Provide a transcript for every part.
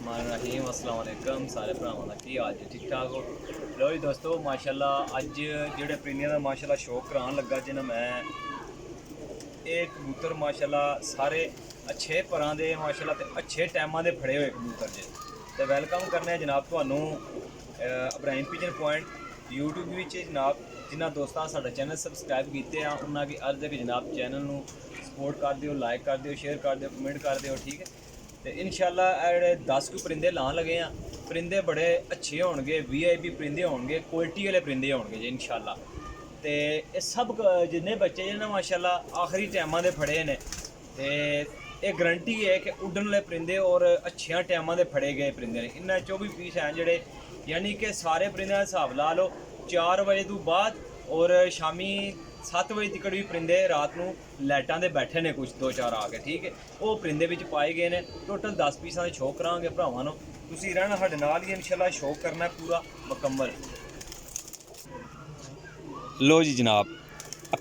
रहीम अस्सलाम वालेकुम सारे भरावां दा की हाल जी ठीक ठाक हो। लो जी दोस्तों माशाल्लाह अज जेह्ड़े परिंदियां दा माशाल्लाह शौक करान लगा जिन्ना मैं एक कबूतर माशाल्लाह सारे अच्छे परां दे माशाल्लाह ते अच्छे टाइमां दे फड़े हुए कबूतर जे ते वेलकम करने जनाब तुहानू इब्राहिम पिजन पॉइंट यूट्यूब विच जनाब जिन्ना दोस्तां साडा चैनल सबसक्राइब कीते हैं उन्हां गी अर्ज है कि जनाब चैनल नू सपोर्ट कर दिओ, लाइक कर दिओ, शेयर कर दिओ, कमेंट कर दिओ, ठीक है। तो इंशाल्लाह जेह्ड़े 10 कु परिंदे लान लगे हैं, परिंदे बड़े अच्छे होणगे, VIP परिंदे होणगे, क्वालिटी वाले परिंदे होणगे जी इंशाल्लाह। ते एह् सब जिन्ने बच्चे ने माशाल्लाह आखिरी टाइमां दे फड़े ने ते एह् गारंटी है कि उड्डन वाले परिंदे और अच्छियां टाइमां दे फड़े गए परिंदे ने। इन्ना 24 पीस हैं जेह्ड़े, यानी कि सारे परिंदे दा हिसाब ला लो 4 बजे तो बाद और शामी 7 बजे तक भी परिंदे रात को लाइटां दे बैठे ने कुछ 2-4 आके, ठीक है। वो परिंदे विच पाए गए ने। टोटल 10 पीसां दे शौक करांगे भरावां नूं, तुसीं रहना साडे नाल ही इंशाल्लाह, शौक करना पूरा मुकम्मल। लो जी जनाब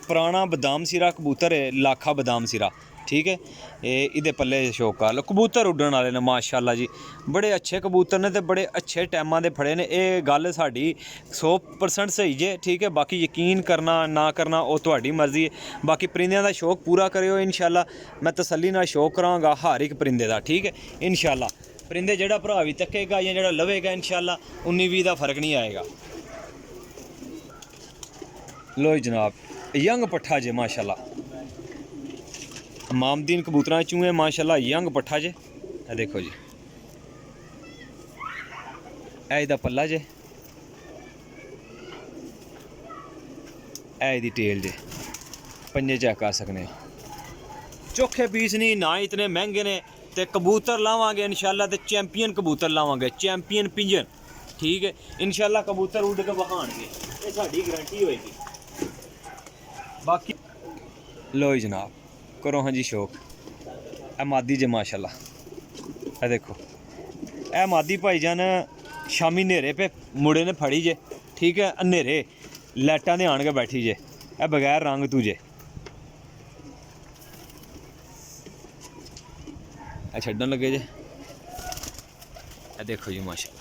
पुराना बदाम सिरा कबूतर है, लाखा बदाम सिरा, ठीक है। ये पल्ले शौक कर लो, कबूतर उड्डण वाले ने माशाल्लाह जी, बड़े अच्छे कबूतर ने ते बड़े अच्छे टाइमां दे फड़े ने। ये गल साडी 100% सही जे, ठीक है। बाकी यकीन करना ना करना वो तुहाडी मर्जी है। बाकी परिंदियां दा शौक पूरा करियो इंशाल्लाह, मैं तसल्ली नाल शौक करांगा हर एक परिंदे दा, ठीक है इंशाल्लाह। परिंदे जेह्ड़ा भरा भी तक्केगा या जेह्ड़ा लवेगा इंशाल्लाह 19-20 दा फर्क नहीं आएगा। लो जनाब यंग पट्ठा जे माशाल्लाह, मामदीन कबूतरां चूं है माशाल्लाह, यंग पट्ठा जे। ए देखो जी ए इहदा पल्ला जे, ए इहदी टेल जे, पंजे चेक कर सकने चोखे पीस नहीं ना, इतने महंगे ने। ते कबूतर लावांगे इंशाल्लाह ते चैंपियन कबूतर लावांगे, चैंपियन पिंजन, ठीक है इंशाल्लाह। कबूतर उड़ के बखाणगे, ये साडी गारंटी होएगी। बाकी लो जनाब करो हाँ जी शौक। ए मादी जे माशाल्लाह, ए देखो ए मादी भाईजान शामी न्हेरे पे मुड़े ने फड़ी जे, ठीक है। अन्हेरे लाइटां दे आन के बैठी जे, ए बगैर रंग तू जे, ए छड्डन लगे जे, ए देखो जी माशाल्लाह।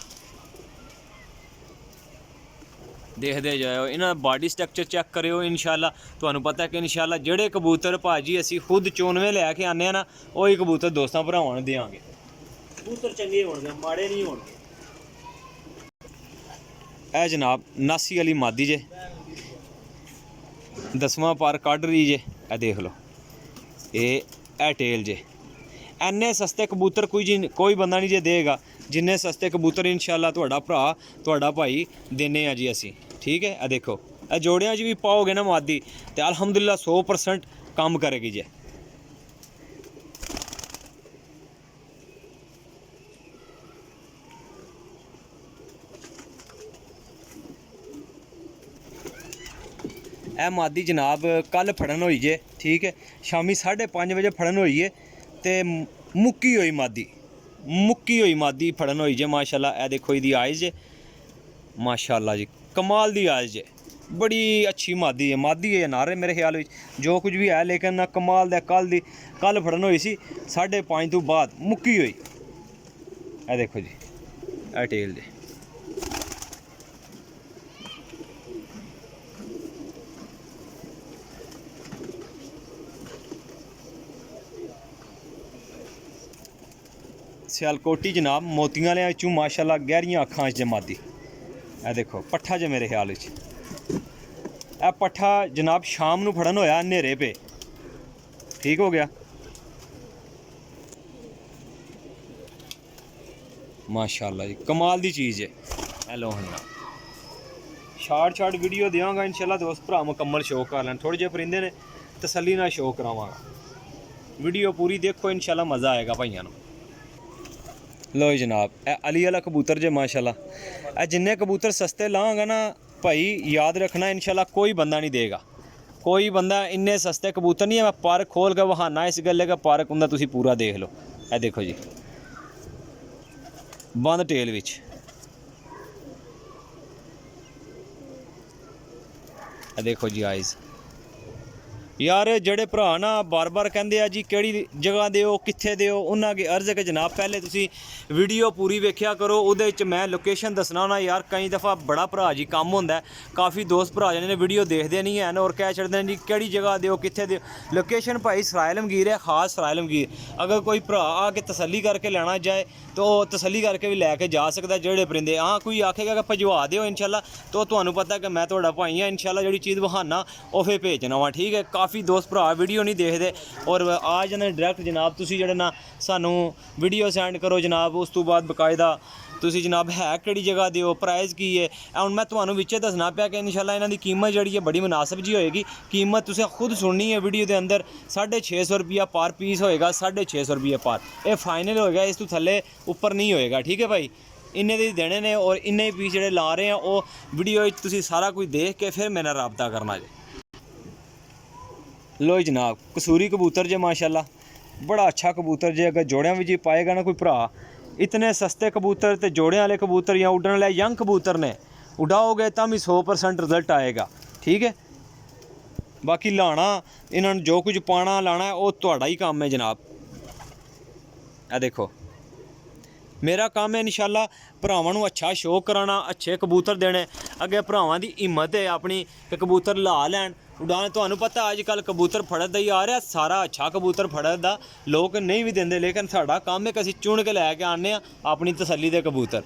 देखते जाओ इन्हां बॉडी स्ट्रक्चर चेक करियो इंशाल्लाह। तुहानूं पता है कि इंशाल्लाह जेह्ड़े कबूतर भाजी असी खुद चोनवे लैके आने ना, वही कबूतर दोस्तां भरावां नूं देआंगे। कबूतर चंगे होणगे, माड़े नहीं होणगे। ए जनाब नासी वाली मादी जे, 10वां पार कढ़ रही जे, ए देख लो ए टेल जे। इन्ने सस्ते कबूतर कोई बंदा नहीं जे देगा जिन्ने सस्ते कबूतर इंशाल्लाह तुहाडा भरा तुहाडा भाई देने आ जी असी, ठीक है। ए देखो ए जोड़ियां च भी पाओगे ना मादी तो अल्हम्दुलिल्लाह 100% काम करेगी जे। ए मादी जनाब कल फड़न होई जे, ठीक है। शामी 5:30 बजे फड़न होई है ते मुक्की होई मादी, मुक्की होई मादी फड़न होई जे माशाल्लाह। ए देखो इहदी आइज जे माशाल्लाह जी, कमाल दी आइज जे, बड़ी अच्छी मादी है। मादी है नारे मेरे ख्याल में जो कुछ भी है, लेकिन ना कमाल दा कल फड़न होई सी 5:30 तो बाद मुक्की होई। ए देखो जी ए टेल जे, सियालकोटी जनाब मोतियां वाले चूं माशाल्लाह गहरियां अखां च मादी। ए देखो पट्ठा जे मेरे ख्याल में ए पट्ठा जनाब शाम नूं फड़न होया न्हेरे पे, ठीक हो गया माशाल्लाह जी, कमाल दी चीज़ है। हेलो हाँ शार्ट वीडियो देवांगा इंशाल्लाह, दोस्त भरा मुकम्मल शौक कर लैन। थोड़े जे परिंदे ने तसल्ली नाल शौक करावांगा, वीडियो पूरी देखो इंशाल्लाह मज़ा आएगा भाइयों नूं। लो जनाब ए अली वाला कबूतर जे माशाल्लाह, ए जिन्ने कबूतर सस्ते लांगा ना भाई याद रखना इंशाल्लाह कोई बंदा नहीं देगा, कोई बंदा इन्ने सस्ते कबूतर नहीं है। मैं पार्क खोल के बहाना इस गल्ले का पार्क हुंदा, तुसीं पूरा देख लो। ए देखो जी बंद टेल विच, ए देखो जी आइज़ यार ਜਿਹੜੇ ਭਰਾ ਨਾ ਬਾਰ-ਬਾਰ ਕਹਿੰਦੇ ਆ ਜੀ ਕਿਹੜੀ ਜਗ੍ਹਾ ਦਿਓ ਕਿੱਥੇ ਦਿਓ ਉਹਨਾਂ ਅੱਗੇ ਅਰਜ਼ ਹੈ ਕਿ ਜਨਾਬ ਪਹਿਲੇ ਤੁਸੀਂ ਵੀਡੀਓ ਪੂਰੀ ਵੇਖਿਆ ਕਰੋ। ਉਹਦੇ ਵਿੱਚ ਮੈਂ ਲੋਕੇਸ਼ਨ ਦੱਸਣਾ ਨਾ ਯਾਰ ਕਈ ਦਫਾ ਬੜਾ ਭਰਾ ਜੀ ਕੰਮ ਹੁੰਦਾ ਕਾਫੀ ਦੋਸਤ ਭਰਾ ਜਿਹਨੇ ਵੀਡੀਓ ਦੇਖਦੇ ਨਹੀਂ ਹਨ ਔਰ ਕਹਿ ਛੱਡਦੇ ਨੇ ਜੀ ਕਿਹੜੀ ਜਗ੍ਹਾ ਦਿਓ ਕਿੱਥੇ ਦਿਓ। ਲੋਕੇਸ਼ਨ ਭਾਈ ਸਰਾਏ ਆਲਮਗੀਰ ਹੈ, ਖਾਸ ਸਰਾਏ ਆਲਮਗੀਰ। ਅਗਰ ਕੋਈ ਭਰਾ ਆ ਕੇ ਤਸੱਲੀ ਕਰਕੇ ਲੈਣਾ ਜਾਏ तो तसली करके भी लैके जा सकता जेड़े परिंदे। हाँ कोई आखेगा कि भजवा दिओ इंशाल्लाह तो तुहानू पता कि मैं तुहाडा भाई हाँ इंशाल्लाह जिहड़ी चीज़ बहाना वो फिर भेजना वा ठीक है। काफ़ी दोस्त भरा वीडियो नहीं देखते और आ जाने डायरैक्ट जनाब तुसीं जिहड़े ना सानू वीडियो सेंड करो जनाब उस तो बाद बकायदा तुसीं जनाब है किहड़ी जगह दिओ प्राइस की है। हुण मैं तुहानू विच्चे दसना पिया कि इंशाल्लाह इन्हां दी कीमत जिहड़ी है बड़ी मुनासिब जी होएगी। कीमत तुसीं खुद सुननी है वीडियो के अंदर 650 रुपया पर पीस होएगा 650 रुपये पर ये फाइनल होएगा इस तो थल्ले उपर नहीं होएगा ठीक है भाई। इन्ने दे देने ने और इन्ने पीस जिहड़े ला रहे हैं वो वीडियो तुसीं सारा कुछ देख के फिर मेरे नाल राबता करना जे। लो जनाब कसूरी कबूतर जे माशाल्लाह बड़ा अच्छा कबूतर जे अगर जोड़ियां भी जी पाएगा ना कोई भरा इतने सस्ते कबूतर तो जोड़ियां वाले कबूतर या उड़न वाले यंग कबूतर ने उड़ाओगे तो भी 100% रिजल्ट आएगा ठीक है। बाकी लाना इन्होंने जो कुछ पाना लाना है वो तुहाडा ही काम है जनाब। आ देखो मेरा काम है इंशाल्लाह भरावां नूं अच्छा शौक कराना अच्छे कबूतर देने अगे भरावां दी हिम्मत है अपनी कि कबूतर ला लैन उड़ान। तुहानू पता अजकल कबूतर फड़न दा ही आ रहा सारा अच्छा कबूतर फड़न दा लोग नहीं भी देंदे लेकिन साडा काम है कि असीं चुन के लैके आने अपनी तसल्ली दे कबूतर।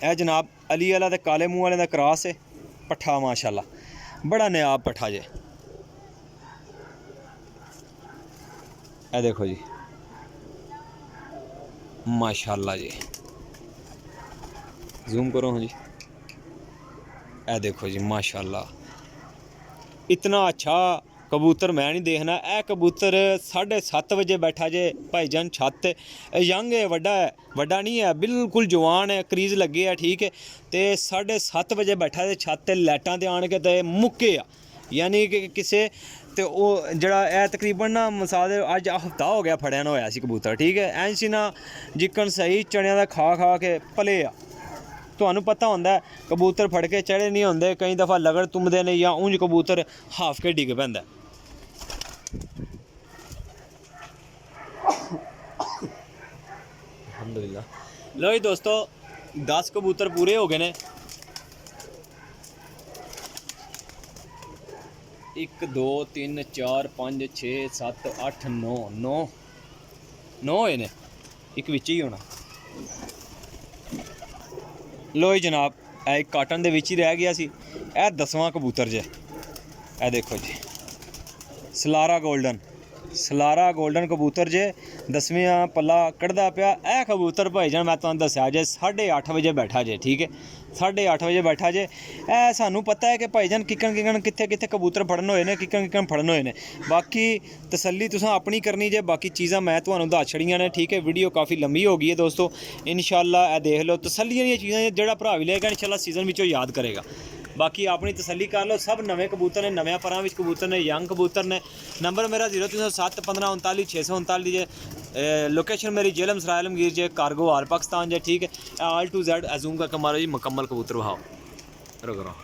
ए जनाब अली वाला ते काले मूंह वाले दा क्रॉस है पट्ठा माशाल्लाह बड़ा नायाब पट्ठा जे। ए देखो जी माशाल्लाह जी जूम करो हाँ जी ए देखो जी माशाल्लाह इतना अच्छा कबूतर मैं नहीं देखना। ए कबूतर 7:30 बजे बैठा जे भाईजान छत यंग है वड्डा नहीं है बिल्कुल जवान है क्रीज लगे है ठीक है। तो 7:30 बजे बैठा ते छत लाइटां ते आन के ते मुक्के यानी कि किसे तो वो जड़ा है तकरीबन ना मिसाल अज हफ्ता हो गया फड़िया ना होया सी कबूतर ठीक है। ऐसी ना जिकन सही चनिया का खा के भले आ तुहानू पता होंदा है कबूतर फड़ के चढ़े नहीं होंदे कई दफ़ा लगड़ तुमदे ने या ऊंज कबूतर हाफ के डिग पैंदा। अल्हम्दुलिल्लाह लो जी दोस्तों 10 कबूतर पूरे हो गए ने। 1 2 3 4 5 6 7 8 9 होए ने एक विच ही होना। लो जी जनाब एक काटन दे विच ही रह गया सी। ए 10वां कबूतर जे ए देखो जी सलारा गोल्डन कबूतर जे 10वां पल्ला कढ़दा पिया। ए कबूतर भाईजान मैं तुहानू दस्सिया जे 8:30 बजे बैठा जे ठीक है 8:30 बजे बैठा जे। ए सानू पता है कि भाईजान किकन कित्थे कबूतर फड़न होए ने किकन फड़न होए ने। बाकी तसल्ली तुसां अपनी करनी जे बाकी चीज़ां मैं तुहानू दस छड़ियां ने ठीक है। वीडियो काफ़ी लंबी हो गई है दोस्तों इंशाल्लाह ए देख लो तसल्ली दी चीज़ां जेड़ा भरा भी लेगा इंशाल्लाह सीजन विचों याद करेगा। बाकी अपनी तसल्ली कर लो सब नवे कबूतर ने नवे परां विच कबूतर ने यंग कबूतर ने। नंबर मेरा 0307 15 39 639 जे। लोकेशन मेरी जेलम सराय आलमगीर जे कार्गो आल पाकिस्तान जे ठीक है। ऑल टू जेड अजूम करके मारो जी मुकम्मल कबूतर बहाओ करो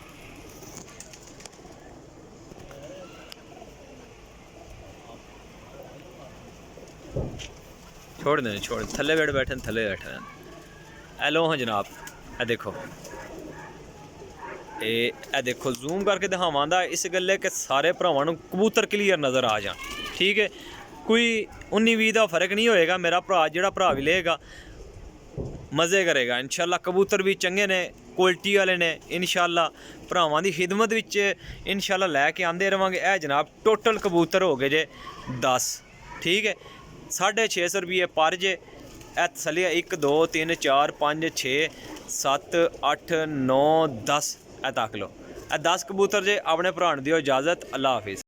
छोड़ देने छोड़ थल्ले बैठे हेलो हाँ जनाब ए देखो ए देखो जूम करके दिखावांदा इस गल्ले के सारे भरावां नूं कबूतर क्लीयर नज़र आ जान ठीक है। कोई 19-20 का फर्क नहीं होएगा। मेरा भरा जिहड़ा भरा भी लेगा मज़े करेगा इंशाल्लाह। कबूतर भी चंगे ने क्वालिटी वाले ने इंशाल्लाह भरावां दी खिदमत विच इंशाल्लाह लैके आंदे रवांगे। ए जनाब टोटल कबूतर हो गए जे 10 ठीक है 650 रुपये पर जे। ए तसल्ली 1 2 3 4 5 6 7 8 9 10 ए तक लो ए 10 कबूतर जे। अपने भरा नूं दिओ इजाज़त अल्लाह हाफिज़।